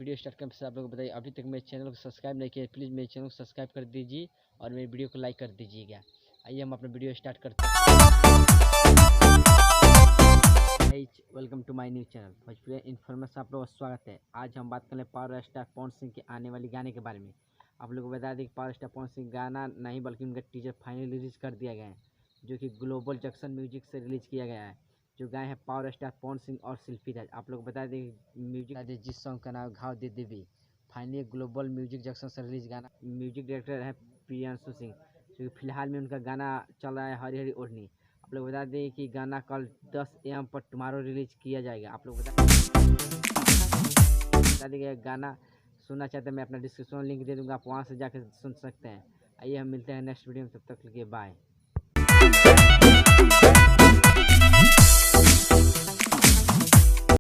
Video start करने से आप लोग को बताइए, अभी तक मेरे चैनल को सब्सक्राइब नहीं किया, प्लीज़ मेरे चैनल को सब्सक्राइब कर दीजिए और मेरी वीडियो को लाइक कर दीजिएगा। आइए हम अपना वीडियो स्टार्ट करते हैं। Welcome to my new channel Bhojpuri information, आप लोगों का स्वागत है। आज हम बात करें पावर स्टार पवन सिंह के आने वाली गाने के बारे में। आप लोगों को बता दें कि पावर स्टार पवन सिंह गाना नहीं बल्कि उनका टीजर फाइनल रिलीज कर दिया गया है, जो कि ग्लोबल जंक्शन म्यूजिक से रिलीज किया गया है। जो गाए हैं पावर स्टार पवन सिंह और शिल्पी राज। आप लोग बता दें म्यूजिक जिस सॉन्ग का नाम घाव दे देवी फाइनली ग्लोबल म्यूजिक जंक्शन से रिलीज गाना। म्यूजिक डायरेक्टर है प्रियांशु सिंह, जो फिलहाल में उनका गाना चल रहा है हरी हरी ओढ़नी। आप लोग बता दें कि गाना कल 10 AM पर टुमारो रिलीज किया जाएगा। आप लोग बता देंगे गाना सुनना चाहते हैं, मैं अपना डिस्क्रिप्शन लिंक दे दूंगा, आप वहाँ से जाकर सुन सकते हैं। आइए हम मिलते हैं नेक्स्ट वीडियो में, तब तक के लिए बाय।